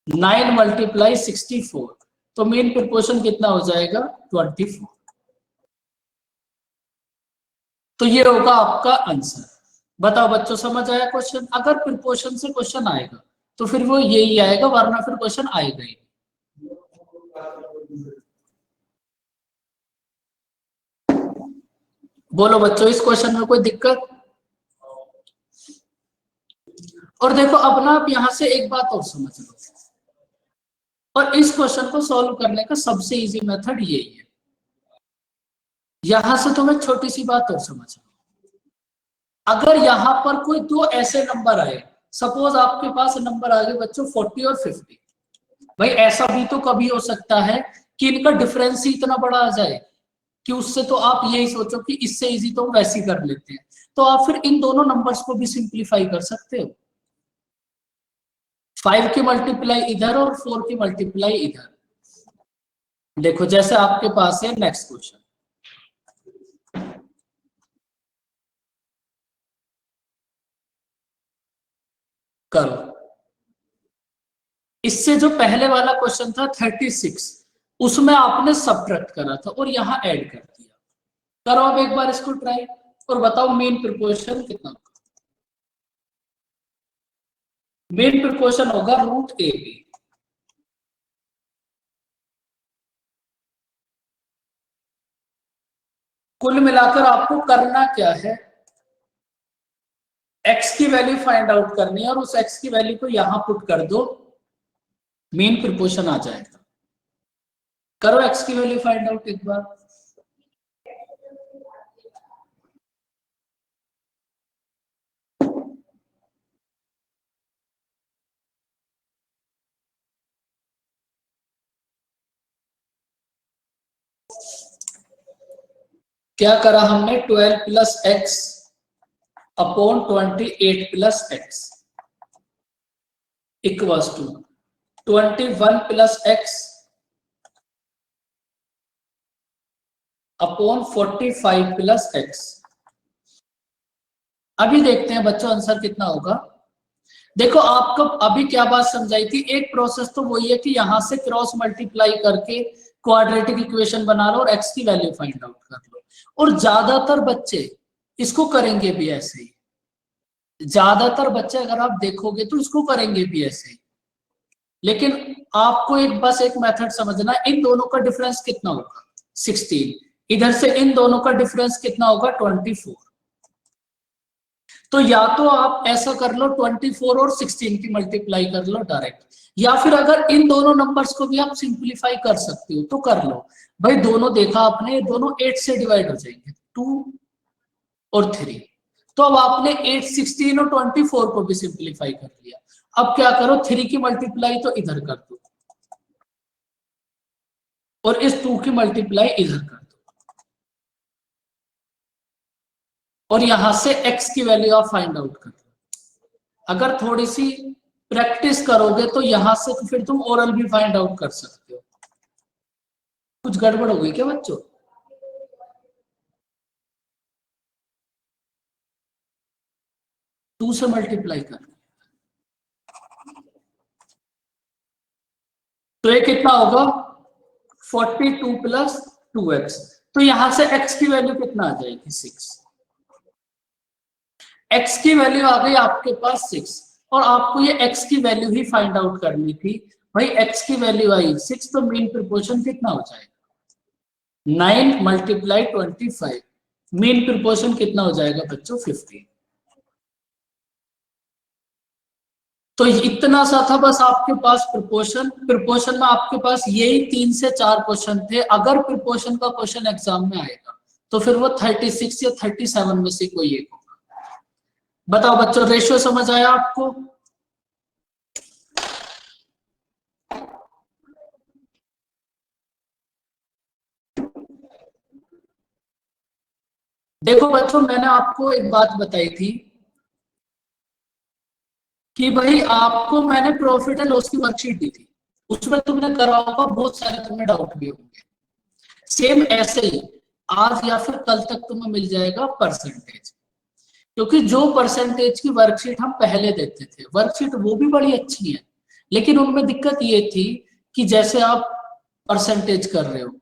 9 मल्टीप्लाई 64, तो मीन प्रिपोर्शन कितना हो जाएगा? 24। तो ये होगा आपका आंसर। बताओ बच्चों समझ आया क्वेश्चन? अगर प्रिपोर्शन से क्वेश्चन आएगा तो फिर वो यही आएगा, वरना फिर क्वेश्चन आएगा ही। बोलो बच्चों इस क्वेश्चन में कोई दिक्कत? और देखो अब ना आप यहां से एक बात और समझ लो, और इस क्वेश्चन को सॉल्व करने का सबसे इजी मेथड यही है। यहां से तुम्हें छोटी सी बात और समझना, अगर यहां पर कोई दो ऐसे नंबर आए, सपोज आपके पास नंबर आ गए बच्चों 40 और 50, भाई ऐसा भी तो कभी हो सकता है कि इनका डिफरेंस ही इतना बड़ा आ जाए कि उससे तो आप यही सोचो कि इससे इजी तो हम वैसे ही कर लेते हैं, तो आप फिर इन दोनों नंबर्स को भी सिंप्लीफाई कर सकते हो। 5 की मल्टीप्लाई इधर और 4 की मल्टीप्लाई इधर। देखो जैसे आपके पास है नेक्स्ट क्वेश्चन, करो। इससे जो पहले वाला क्वेश्चन था 36, उसमें आपने सब्ट्रैक्ट करा था और यहां ऐड कर दिया। करो अब एक बार इसको ट्राई और बताओ मेन प्रिपोजिशन कितना होगा। मेन प्रिपोजिशन होगा √AB। कुल मिलाकर आपको करना क्या है, x की वैल्यू फाइंड आउट करनी है और उस x की वैल्यू को यहां पुट कर दो, मेन प्रिपोजिशन आ जाएगा। करो x की वैल्यू फाइंड आउट एक बार। क्या करा हमने, 12 plus x upon 28 plus x equals to 21 plus x upon 45 plus x. अभी देखते हैं बच्चों आंसर कितना होगा। देखो आपको अभी क्या बात समझाई थी, एक प्रोसेस तो वही है कि यहां से क्रॉस मल्टीप्लाई करके क्वाड्रेटिक इक्वेशन बना लो और एक्स की वैल्यू फाइंड आउट कर लो, और ज्यादातर बच्चे इसको करेंगे भी ऐसे ही। ज्यादातर बच्चे अगर आप देखोगे तो इसको करेंगे भी ऐसे ही, लेकिन आपको एक बस एक मेथड समझना, इन दोनों का डिफरेंस कितना होगा 16, इधर से इन दोनों का डिफरेंस कितना होगा 24। तो या तो आप ऐसा कर लो 24 और 16 की मल्टीप्लाई कर लो डायरेक्ट, या फिर अगर इन दोनों नंबर्स को भी आप सिंप्लीफाई कर सकते हो तो कर लो। भाई दोनों देखा आपने, दोनों 8 से डिवाइड हो जाएंगे, 2 और 3। तो अब आपने 8, 16 और 24 को भी सिंप्लीफाई कर लिया। अब क्या करो, 3 की मल्टीप्लाई तो इधर कर दो और इस 2 की मल्टीप्लाई इधर कर दो, और यहां से x की वैल्यू आप फाइंड आउट कर दो। अगर थोड़ी सी प्रैक्टिस करोगे तो यहां से तो फिर तुम ओरल भी फाइंड आउट कर सकते हो। कुछ गड़बड़ हो गई क्या बच्चों? टू से मल्टीप्लाई कर, तो ये कितना होगा 42 प्लस 2x। तो यहां से x की वैल्यू कितना आ जाएगी 6। x की वैल्यू आ गई आपके पास 6, और आपको ये x की वैल्यू ही फाइंड आउट करनी थी। भाई x की वैल्यू आई 6, तो मेन प्रिपोजिशन कितना हो जाएगा 9 मल्टीप्लाई 25, मेन प्रिपोजिशन कितना हो जाएगा बच्चों 50। तो इतना सा था बस आपके पास प्रिपोजिशन। प्रिपोजिशन में आपके पास यही 3 से 4 क्वेश्चन थे। अगर प्रिपोजिशन का क्वेश्चन एग्जाम में आएगा तो फिर वो 36 या 37 में से कोई एक होगा। बताओ बच्चों रेशियो समझ आया आपको? देखो बच्चों मैंने आपको एक बात बताई थी कि भाई आपको मैंने प्रॉफिट एंड लॉस की वर्कशीट दी थी, उसमें तुमने करा होगा, बहुत सारे तुम्हें डाउट भी होंगे। सेम ऐसे ही आज या फिर कल तक तुम्हें मिल जाएगा परसेंटेज, क्योंकि जो परसेंटेज की वर्कशीट हम पहले देते थे, वर्कशीट वो भी बड़ी अच्छी है, लेकिन उनमें दिक्कत ये थी कि जैसे आप परसेंटेज कर रहे हो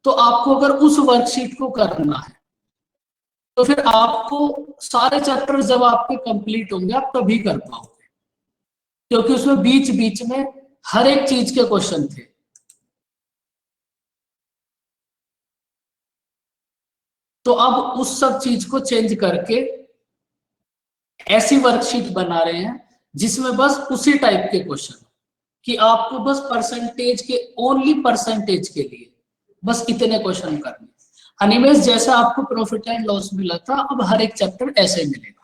तो आपको अगर उस वर्कशीट को करना है तो फिर आपको सारे चैप्टर जब आपके कंप्लीट होंगे आप तभी कर पाओगे, क्योंकि उसमें बीच बीच में हर एक चीज के क्वेश्चन थे। तो अब उस सब चीज को चेंज करके ऐसी वर्कशीट बना रहे हैं जिसमें बस उसी टाइप के क्वेश्चन, कि आपको बस परसेंटेज के, ओनली परसेंटेज के लिए बस इतने क्वेश्चन करने। अनिमेश जैसा आपको प्रॉफिट एंड लॉस मिला था, अब हर एक चैप्टर ऐसे मिलेगा।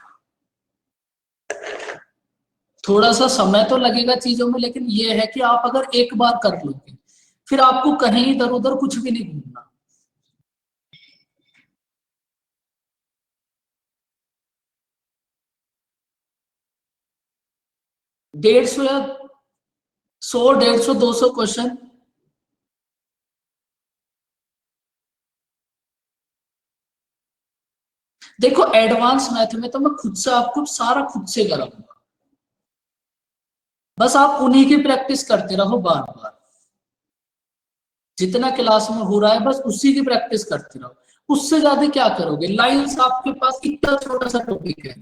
थोड़ा सा समय तो लगेगा चीजों में, लेकिन ये है कि आप अगर एक बार कर लोगे फिर आपको कहीं इधर उधर कुछ भी नहीं घूमना। डेढ़ सौ या 100, 150, 200 क्वेश्चन। देखो एडवांस मैथ में तो मैं खुद से आपको सारा खुद से कराऊंगा, बस आप उन्हीं की प्रैक्टिस करते रहो बार बार। जितना क्लास में हो रहा है बस उसी की प्रैक्टिस करते रहो, उससे ज्यादा क्या करोगे। लाइंस आपके पास इतना छोटा सा टॉपिक है,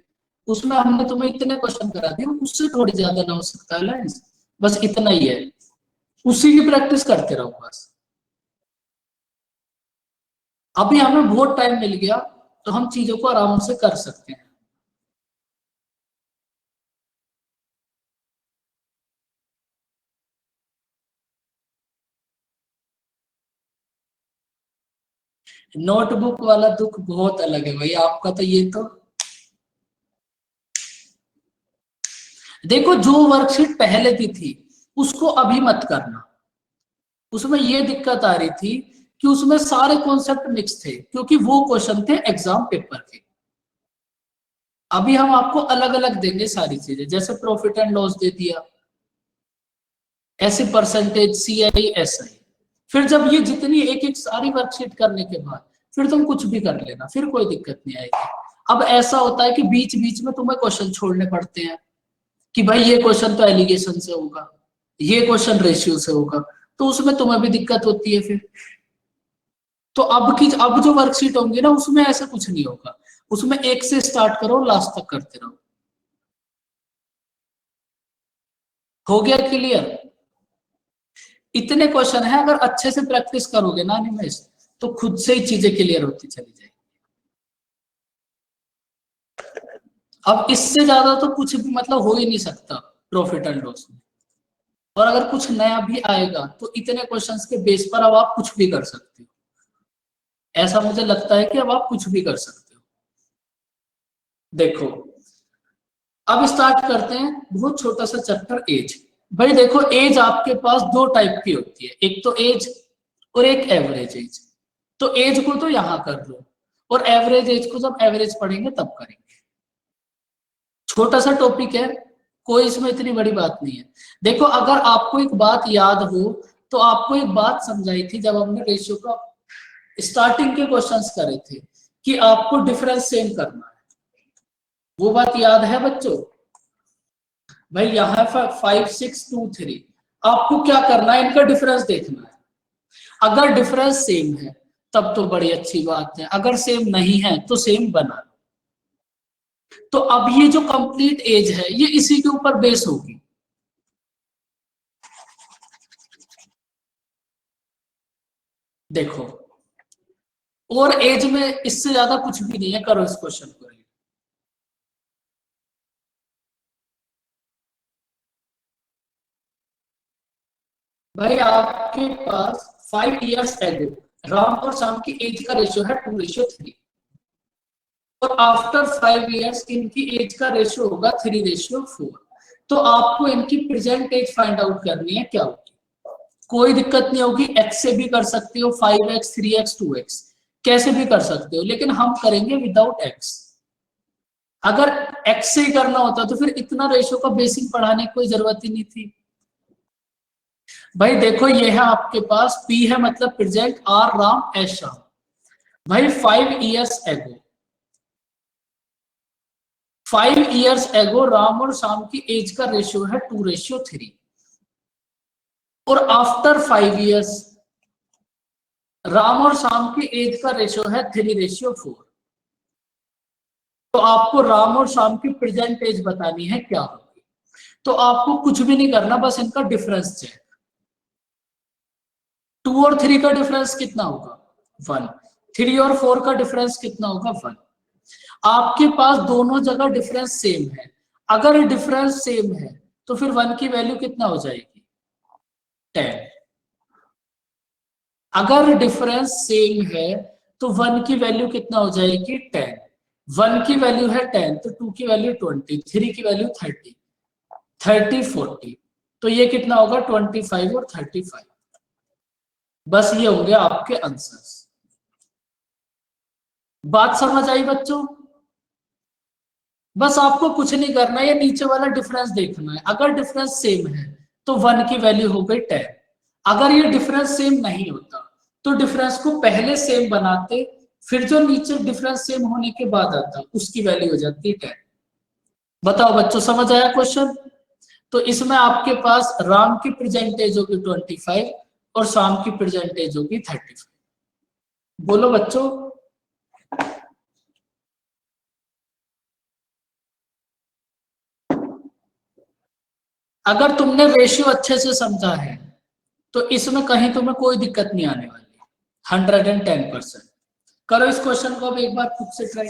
उसमें हमने तुम्हें इतने क्वेश्चन करा दिए, उससे थोड़ी ज्यादा ना हो सकता है लाइंस, बस इतना ही है, उसी की प्रैक्टिस करते रहो बस। अभी हमें बहुत टाइम मिल गया तो हम चीजों को आराम से कर सकते हैं। नोटबुक वाला दुख बहुत अलग है भाई आपका, तो ये तो देखो जो वर्कशीट पहले की थी उसको अभी मत करना। उसमें ये दिक्कत आ रही थी कि उसमें सारे कॉन्सेप्ट मिक्स थे, क्योंकि वो क्वेश्चन थे एग्जाम पेपर के। अभी हम आपको अलग अलग देंगे सारी चीजें, जैसे प्रॉफिट एंड लॉस दे दिया, ऐसे परसेंटेज, सीआई, एसआई। फिर जब ये जितनी एक एक सारी वर्कशीट करने के बाद फिर तुम कुछ भी कर लेना, फिर कोई दिक्कत नहीं आएगी। अब ऐसा होता है कि बीच बीच में तुम्हें क्वेश्चन छोड़ने पड़ते हैं कि भाई ये क्वेश्चन तो एलिगेशन से होगा, ये क्वेश्चन रेशियो से होगा, तो उसमें तुम्हें भी दिक्कत होती है फिर। तो अब जो वर्कशीट होंगी ना उसमें ऐसा कुछ नहीं होगा, उसमें एक से स्टार्ट करो लास्ट तक करते रहो। हो गया क्लियर? इतने क्वेश्चन है, अगर अच्छे से प्रैक्टिस करोगे ना निमेश, तो खुद से ही चीजें क्लियर होती चली जाएगी। अब इससे ज्यादा तो कुछ भी मतलब हो ही नहीं सकता प्रॉफिट एंड लॉस में। और अगर कुछ नया भी आएगा तो इतने क्वेश्चंस के बेस पर अब आप कुछ भी कर सकते हो। ऐसा मुझे लगता है कि अब आप कुछ भी कर सकते हो। देखो अब स्टार्ट करते हैं बहुत छोटा सा चैप्टर, एज। भाई देखो एज आपके पास दो टाइप की होती है, एक तो एज और एक एवरेज एज। तो एज को तो यहां कर लो, और एवरेज एज को जब एवरेज पढ़ेंगे तब करेंगे। छोटा सा टॉपिक है, कोई इसमें इतनी बड़ी बात नहीं है। देखो अगर आपको एक बात याद हो, तो आपको एक बात समझाई थी जब हमने रेशियो का स्टार्टिंग के क्वेश्चंस करे थे कि आपको डिफरेंस सेम करना है। वो बात याद है बच्चों? भाई यहाँ 5, 6, 2, 3, आपको क्या करना है, इनका डिफरेंस देखना है। अगर डिफरेंस सेम है तब तो बड़ी अच्छी बात है, अगर सेम नहीं है तो सेम बना लो। तो अब ये जो कंप्लीट एज है ये इसी के ऊपर बेस होगी। देखो और एज में इससे ज्यादा कुछ भी नहीं है, करो इस क्वेश्चन को। भाई आपके पास 5 years एगो राम और श्याम की एज का रेशियो है 2:3, और आफ्टर 5 years इनकी एज का रेशियो होगा 3:4। तो आपको इनकी प्रेजेंट एज फाइंड आउट करनी है क्या होगी। कोई दिक्कत नहीं होगी, एक्स से भी कर सकते हो, 5x, 3x, 2x कैसे भी कर सकते हो, लेकिन हम करेंगे विदाउट एक्स। अगर एक्स से ही करना होता तो फिर इतना रेशियो का बेसिक पढ़ाने की कोई जरूरत ही नहीं थी। भाई देखो ये है आपके पास, पी है मतलब present, R Ram, S Shyam. भाई 5 years एगो राम और श्याम की एज का रेशियो है 2:3, और आफ्टर 5 years राम और श्याम की एज का रेशियो है 3:4। तो आपको राम और श्याम की प्रेजेंट एज बतानी है क्या होगी। तो आपको कुछ भी नहीं करना, बस इनका डिफरेंस चेक। 2 और 3 का डिफरेंस कितना होगा 1, 3 और 4 का डिफरेंस कितना होगा 1। आपके पास दोनों जगह डिफरेंस सेम है, अगर डिफरेंस सेम है तो फिर 1 की वैल्यू कितना हो जाएगी 10। अगर डिफरेंस सेम है तो 1 की वैल्यू कितना हो जाएगी 10, 1 की वैल्यू है 10 तो 2 की वैल्यू 20, 3 की वैल्यू 30, 30 40, तो ये कितना होगा 25 और 35। बस ये होंगे आपके आंसर्स। बात समझ आई बच्चों? बस आपको कुछ नहीं करना है, ये नीचे वाला डिफरेंस देखना है। अगर डिफरेंस सेम है तो 1 की वैल्यू हो गई 10। अगर ये डिफरेंस सेम नहीं होता तो डिफरेंस को पहले सेम बनाते, फिर जो नीचे डिफरेंस सेम होने के बाद आता उसकी वैल्यू हो जाती है 10। बताओ बच्चों, समझ आया क्वेश्चन? तो इसमें आपके पास राम की परसेंटेज होगी 25 और शाम की परसेंटेज होगी 35। बोलो बच्चों। अगर तुमने रेशियो अच्छे से समझा है तो इसमें कहीं तुम्हें कोई दिक्कत नहीं आने वाली। 110%। करो इस क्वेश्चन को अब एक बार खुद से ट्राई।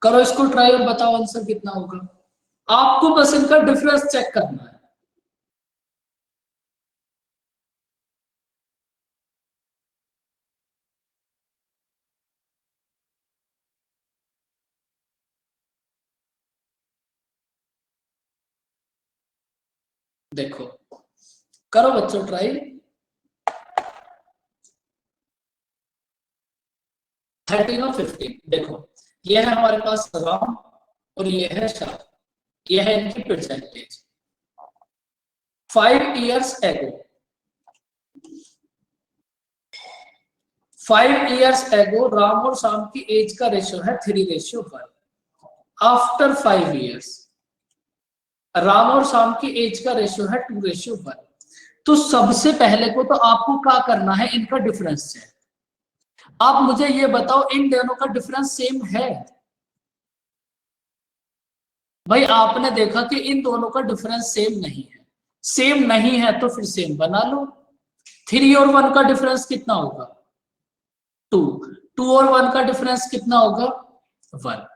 करो इसको ट्राई और बताओ आंसर कितना होगा। आपको बस इनका डिफरेंस चेक करना है। देखो, करो बच्चों ट्राई। 13 और 15। देखो, ये है हमारे पास राम और ये है शाह, ये है इनकी percentage. 5 years ago, 5 years ago Ram और शाम की एज का रेशियो है 3:1। आफ्टर 5 years राम और शाम की एज का रेशियो है 2:1। तो सबसे पहले को तो आपको क्या करना है, इनका डिफरेंस है। आप मुझे ये बताओ, इन दोनों का डिफरेंस सेम है? भाई आपने देखा कि इन दोनों का डिफरेंस सेम नहीं है। सेम नहीं है तो फिर सेम बना लो। 3 और 1 का डिफरेंस कितना होगा 2, 2 और 1 का डिफरेंस कितना होगा 1।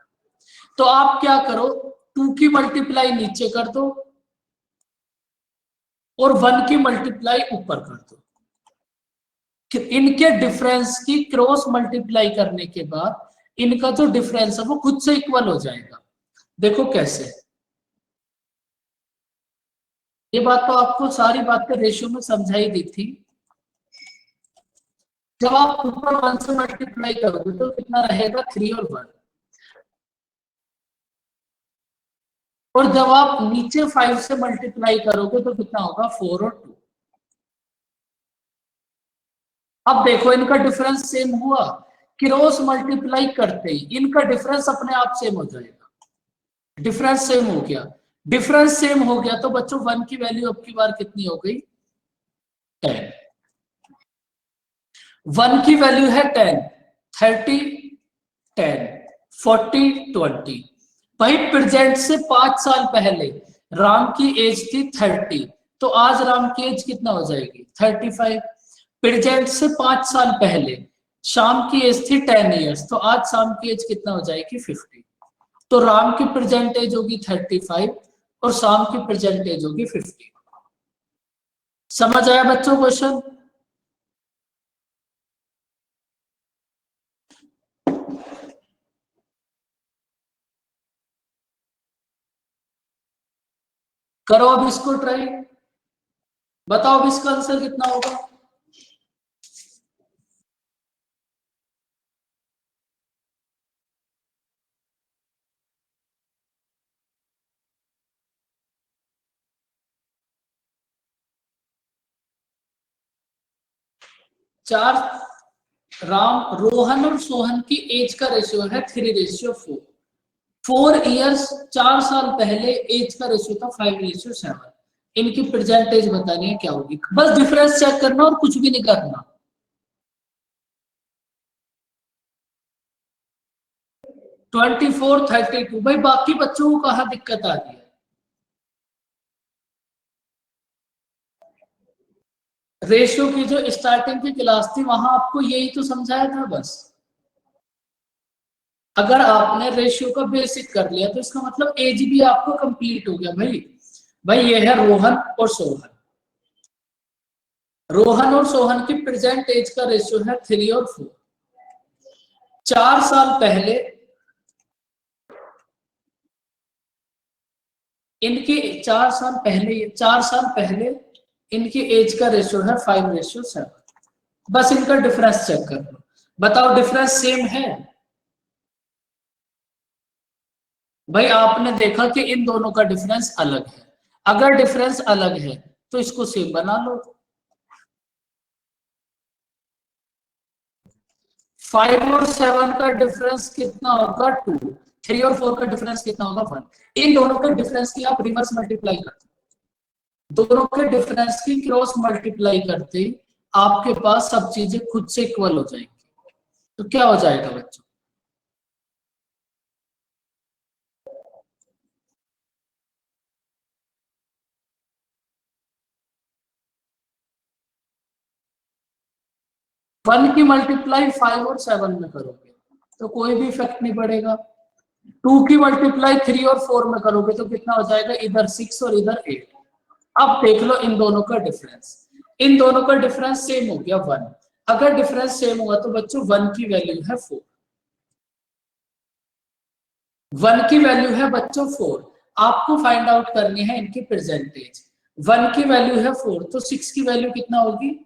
तो आप क्या करो, 2 की मल्टीप्लाई नीचे कर दो और 1 की मल्टीप्लाई ऊपर कर दो। इनके डिफरेंस की क्रॉस मल्टीप्लाई करने के बाद इनका जो डिफरेंस है वो खुद से इक्वल हो जाएगा। देखो कैसे। ये बात तो आपको सारी बातें रेशियो में समझाई दी थी। जब आप ऊपर 1 से मल्टीप्लाई करोगे तो कितना रहेगा 3 और 1, और जब आप नीचे 5 से मल्टीप्लाई करोगे तो कितना होगा 4 और 2। अब देखो इनका डिफरेंस सेम हुआ, क्रॉस मल्टीप्लाई करते ही इनका डिफरेंस अपने आप सेम हो जाएगा। डिफरेंस सेम हो गया, डिफरेंस सेम हो गया तो बच्चों 1 की वैल्यू अब की बार कितनी हो गई 10। 1 की वैल्यू है 10, 30 10, 40 20। भाई प्रेजेंट से 5 साल पहले राम की एज थी 30, तो आज राम की एज कितना हो जाएगी 35। प्रेजेंट से 5 साल पहले शाम की एज थी 10 इयर्स, तो आज शाम की एज कितना हो जाएगी 50। तो राम की प्रेजेंट एज होगी 35 और शाम की प्रेजेंट एज होगी 50। समझ आया बच्चों क्वेश्चन? करो अब इसको ट्राई, बताओ अब इसका आंसर कितना होगा। चार राम रोहन और सोहन की एज का रेशियो है 3:4। 4 इयर्स 4 साल पहले एज का रेशियो था 5:7। इनकी परसेंटेज बतानी है क्या होगी, बस डिफरेंस चेक करना और कुछ भी नहीं करना। 24 32। भाई बाकी बच्चों को कहाँ दिक्कत आ रही है? रेशियो की जो स्टार्टिंग की क्लास थी वहां आपको यही तो समझाया था बस। अगर आपने रेशियो का बेसिक कर लिया तो इसका मतलब एज भी आपको कंप्लीट हो गया भाई। भाई ये है रोहन और सोहन। रोहन और सोहन की प्रेजेंट एज का रेशियो है 3 और 4। 4 साल पहले इनकी 4 साल पहले इनकी एज का रेशियो है 5:7। बस इनका डिफरेंस चेक कर लो, बताओ डिफरेंस सेम है? भाई आपने देखा कि इन दोनों का डिफरेंस अलग है। अगर डिफरेंस अलग है तो इसको सेम बना लो। 5 और 7 का डिफरेंस कितना होगा? 2। 3 और 4 का डिफरेंस कितना होगा? 1। इन दोनों के डिफरेंस की आप रिवर्स मल्टीप्लाई करते, दोनों के डिफरेंस की क्रॉस मल्टीप्लाई करते आपके पास सब चीजें खुद से इक्वल हो जाएंगी। तो क्या हो जाएगा बच्चों? वन की मल्टीप्लाई 5 और 7 में करोगे तो कोई भी इफेक्ट नहीं पड़ेगा। 2 की मल्टीप्लाई 3 और 4 में करोगे तो कितना हो जाएगा? इधर 6 और इधर 8। अब देख लो इन दोनों का डिफरेंस, इन दोनों का डिफरेंस सेम हो गया 1। अगर डिफरेंस सेम हुआ तो बच्चों 1 की वैल्यू है 4। 1 की वैल्यू है बच्चों 4। आपको फाइंड आउट करनी है इनकी परसेंटेज। 1 की वैल्यू है 4 तो 6 की वैल्यू कितना होगी?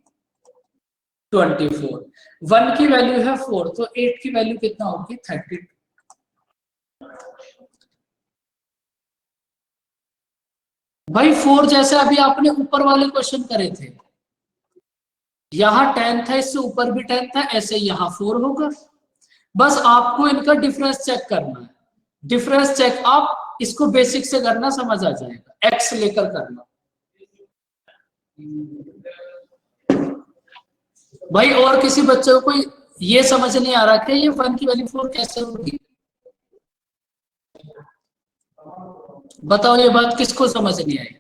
24। 1 की वैल्यू है 4 तो 8 की वैल्यू कितना होगी? 32। भाई 4 जैसे अभी आपने ऊपर वाले क्वेश्चन करे थे, यहां 10 था, इससे ऊपर भी 10 था, ऐसे यहां 4 होगा। बस आपको इनका डिफरेंस चेक करना है। डिफरेंस चेक आप इसको बेसिक से करना, समझ आ जाएगा, एक्स लेकर करना। भाई और किसी बच्चे को ये समझ नहीं आ रहा कि ये 1 की वैल्यू 4 कैसे होगी? बताओ ये बात किसको समझ नहीं आई?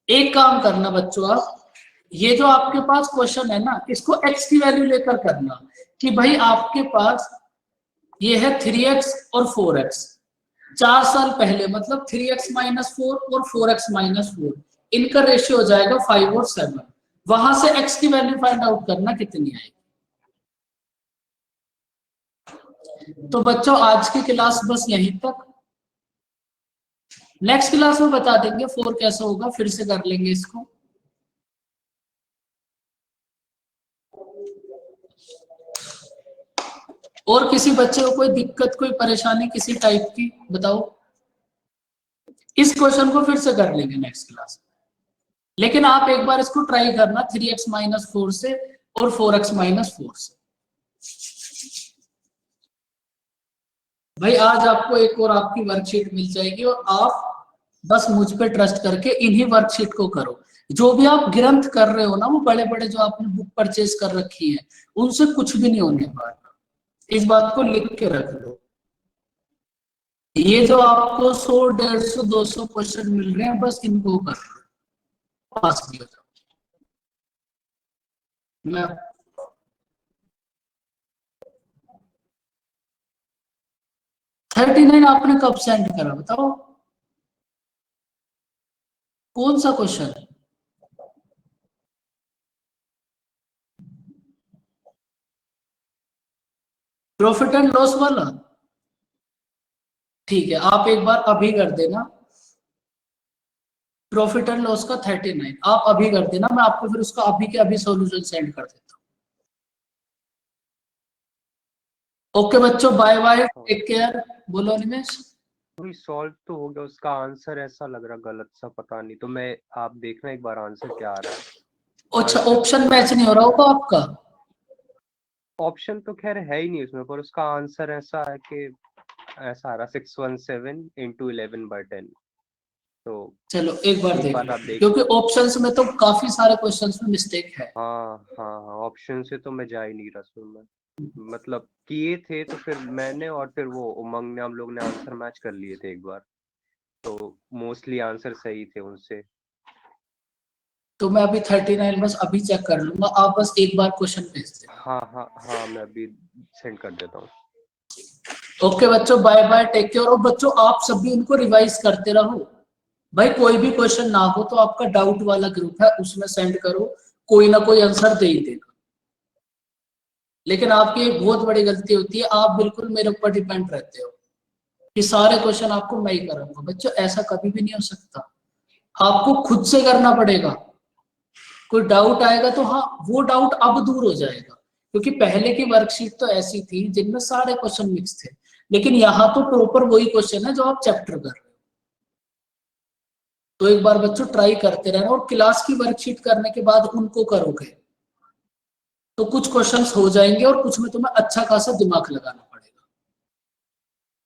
एक काम करना बच्चों, आप ये जो आपके पास क्वेश्चन है ना, इसको x की वैल्यू लेकर करना कि भाई आपके पास ये है 3x और 4x। 4 साल पहले मतलब 3x-4 और 4x-4, इनका रेशियो हो जाएगा 5 और 7। वहां से x की वैल्यू फाइंड आउट करना कितनी आएगी। तो बच्चों आज की क्लास बस यहीं तक। नेक्स्ट क्लास में बता देंगे 4 कैसे होगा, फिर से कर लेंगे इसको। और किसी बच्चे को कोई दिक्कत, कोई परेशानी किसी टाइप की बताओ। इस क्वेश्चन को फिर से कर लेंगे नेक्स्ट क्लास में, लेकिन आप एक बार इसको ट्राई करना 3x-4 से और 4x-4 से। भाई आज आपको एक और आपकी वर्कशीट मिल जाएगी और आप बस मुझ पे ट्रस्ट करके इन्हीं वर्कशीट को करो। जो भी आप ग्रंथ कर रहे हो ना, वो बड़े बड़े जो आपने बुक परचेज कर रखी है, उनसे कुछ भी नहीं होने वाला। इस बात को लिख के रख लो। ये जो आपको 100, 150, 200 क्वेश्चन मिल रहे हैं, बस इनको कर लो, पास भी हो जाओ। मैं 39 आपने कब सेंड करा बताओ? कौन सा क्वेश्चन? प्रॉफिट एंड लॉस वाला? ठीक है, आप एक बार अभी कर देना। प्रॉफिट एंड लॉस का 39 आप अभी कर देना, मैं आपको फिर उसका अभी के अभी सॉल्यूशन सेंड कर देता हूँ। ओके बच्चों, बाय बाय, टेक केयर। बोलो निमेश। कोई सॉल्व तो हो गया, उसका आंसर ऐसा लग रहा गलत सा, पता नहीं, तो मैं आप देखना एक बार आंसर क्या आ रहा है। अच्छा, आंसर ऑप्शन मैच नहीं हो रहा होगा आपका? ऑप्शन तो खैर है ही नहीं उसमें, पर उसका आंसर ऐसा है कि ऐसा आ रहा 617 into 11/10। तो चलो एक बार एक देख बार आप लो, देख, क्योंकि ऑप्शंस में तो काफी सारे क्वेश्चंस में मिस्टेक है। हाँ हाँ हाँ, ऑप्शन से तो मैं जा ही नहीं रहा सुन में, मतलब किए थे तो फिर मैंने और फिर वो उमंग ने, हम लोग ने आंसर मैच कर लिए थे एक बार, तो मोस्टली आंसर सही थे उनसे। तो मैं अभी 39 बस अभी चेक कर लूंगा, आप बस एक बार क्वेश्चन भेज देना। हाँ मैं अभी सेंड कर देता हूँ। ओके बच्चों, बाय बाय, टेक केयर। और बच्चों आप सभी इनको रिवाइज करते रहो। भाई कोई भी क्वेश्चन ना हो तो आपका डाउट वाला ग्रुप है उसमें सेंड करो, कोई ना कोई आंसर दे ही देगा। लेकिन आपकी एक बहुत बड़ी गलती होती है, आप बिल्कुल मेरे ऊपर डिपेंड रहते हो कि सारे क्वेश्चन आपको मैं ही कराऊंगा। बच्चों ऐसा कभी भी नहीं हो सकता, आपको खुद से करना पड़ेगा। कोई डाउट आएगा तो हाँ, वो डाउट अब दूर हो जाएगा, क्योंकि पहले की वर्कशीट तो ऐसी थी जिनमें सारे क्वेश्चन मिक्स थे, लेकिन यहाँ तो प्रॉपर वही क्वेश्चन है जो आप चैप्टर कर रहे हो। तो एक बार बच्चों ट्राई करते रहना, और क्लास की वर्कशीट करने के बाद उनको करोगे तो कुछ क्वेश्चंस हो जाएंगे और कुछ में तुम्हें अच्छा खासा दिमाग लगाना पड़ेगा।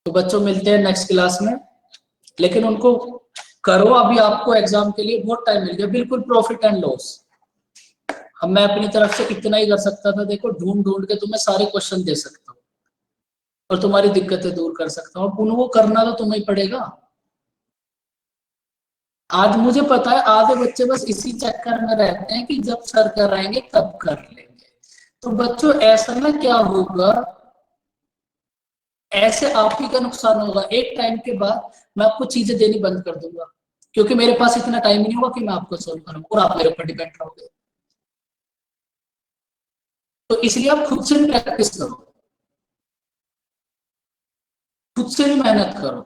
तो बच्चों मिलते हैं नेक्स्ट क्लास में, लेकिन उनको करो। अभी आपको एग्जाम के लिए बहुत टाइम मिल गया, बिल्कुल प्रॉफिट एंड लॉस। अब मैं अपनी तरफ से इतना ही कर सकता था, देखो ढूंढ ढूंढ के तुम्हें सारे क्वेश्चन दे सकता हूँ और तुम्हारी दिक्कतें दूर कर सकता हूँ। उनको करना तो तुम्हें ही पड़ेगा। आज मुझे पता है आधे बच्चे बस इसी चक्कर में रहते हैं कि जब सर कराएंगे तब कर लेंगे। तो बच्चों ऐसा ना क्या होगा, ऐसे आप ही का नुकसान होगा। एक टाइम के बाद मैं आपको चीजें देनी बंद कर दूंगा, क्योंकि मेरे पास इतना टाइम ही नहीं होगा कि मैं आपको सॉल्व करूँ, और आप मेरे ऊपर डिपेंड रहोगे। तो इसलिए आप खुद से भी प्रैक्टिस करो, खुद से भी मेहनत करो।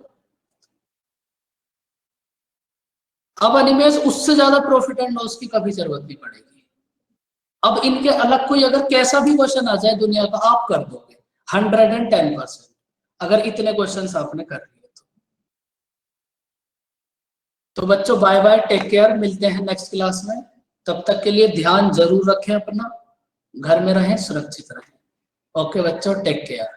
अब अनिमेश उससे ज्यादा प्रॉफिट एंड लॉस की कभी जरूरत नहीं पड़ेगी। अब इनके अलग कोई अगर कैसा भी क्वेश्चन आ जाए दुनिया का, आप कर दोगे 110%, अगर इतने क्वेश्चन आपने कर लिए तो बच्चों बाय बाय, टेक केयर, मिलते हैं नेक्स्ट क्लास में। तब तक के लिए ध्यान जरूर रखें अपना, घर में रहें, सुरक्षित रहें। ओके बच्चों, टेक केयर।